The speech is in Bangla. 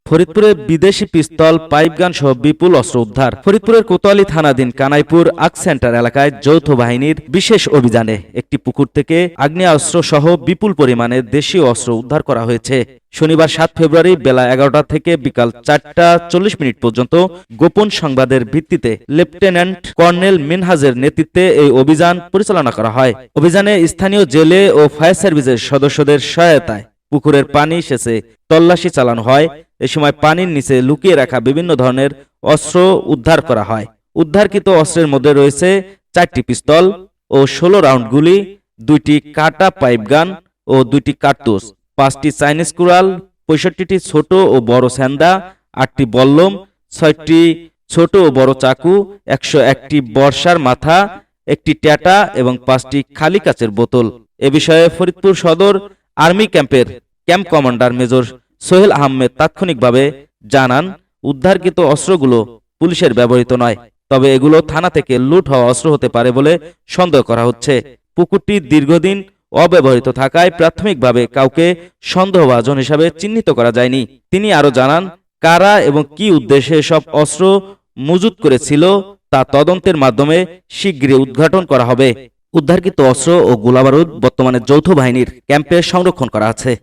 ফরিদপুরে বিদেশি পিস্তল, পাইপগান সহ বিপুল অস্ত্র উদ্ধার। ফরিদপুরের কোতোয়ালি থানাধীন কানাইপুর আক সেন্টার এলাকায় যৌথ বাহিনীর বিশেষ অভিযানে একটি পুকুর থেকে আগ্নেয়াস্ত্র সহ বিপুল পরিমাণে দেশীয় অস্ত্র উদ্ধার করা হয়েছে। শনিবার 7 ফেব্রুয়ারি বেলা 11টা থেকে বিকাল 4টা 40 পর্যন্ত গোপন সংবাদের ভিত্তিতে লেফটেন্যান্ট কর্নেল মিনহাজের নেতৃত্বে এই অভিযান পরিচালনা করা হয়। অভিযানে স্থানীয় জেলে ও ফায়ার সার্ভিসের সদস্যদের সহায়তায় পুকুরের পানি সেচে তল্লাশি চালানো হয়। এ সময় পানির নিচে লুকিয়ে রাখা বিভিন্ন ধরনের অস্ত্র উদ্ধার করা হয়। উদ্ধারকৃত অস্ত্রের মধ্যে রয়েছে 4টি পিস্তল ও 16 রাউন্ড গুলি, 2টি কাটা পাইপগান ও 2টি কার্তুজ, 5টি চাইনিজ কুড়াল, 65টি ছোট ও বড় স্যান্দা, 8টি বল্লম, 6টি ছোট ও বড় চাকু, 101টি বর্ষার মাথা, 1টি ট্যাটা এবং 5টি খালি কাচের বোতল। এ বিষয়ে ফরিদপুর সদর আর্মি ক্যাম্পের camp commander major Sohel Ahmed তাৎক্ষণিকভাবে জানান, উদ্ধারকৃত অস্ত্রগুলো পুলিশের ব্যবহৃত নয়, তবে এগুলো থানা থেকে লুট হওয়া অস্ত্র হতে পারে বলে সন্দেহ করা হচ্ছে। পুকুরটি দীর্ঘদিন অব্যবহৃত থাকায় প্রাথমিকভাবে কাউকে সন্দেহভাজন হিসাবে চিহ্নিত করা যায়নি। তিনি আরো জানান, কারা এবং কি উদ্দেশ্যে এসব অস্ত্র মজুত করেছিল তা তদন্তের মাধ্যমে শীঘ্রই উদ্ঘাটন করা হবে। উদ্ধারকৃত অস্ত্র ও গোলাবারুদ বর্তমানে যৌথ বাহিনীর ক্যাম্পে সংরক্ষণ করা আছে।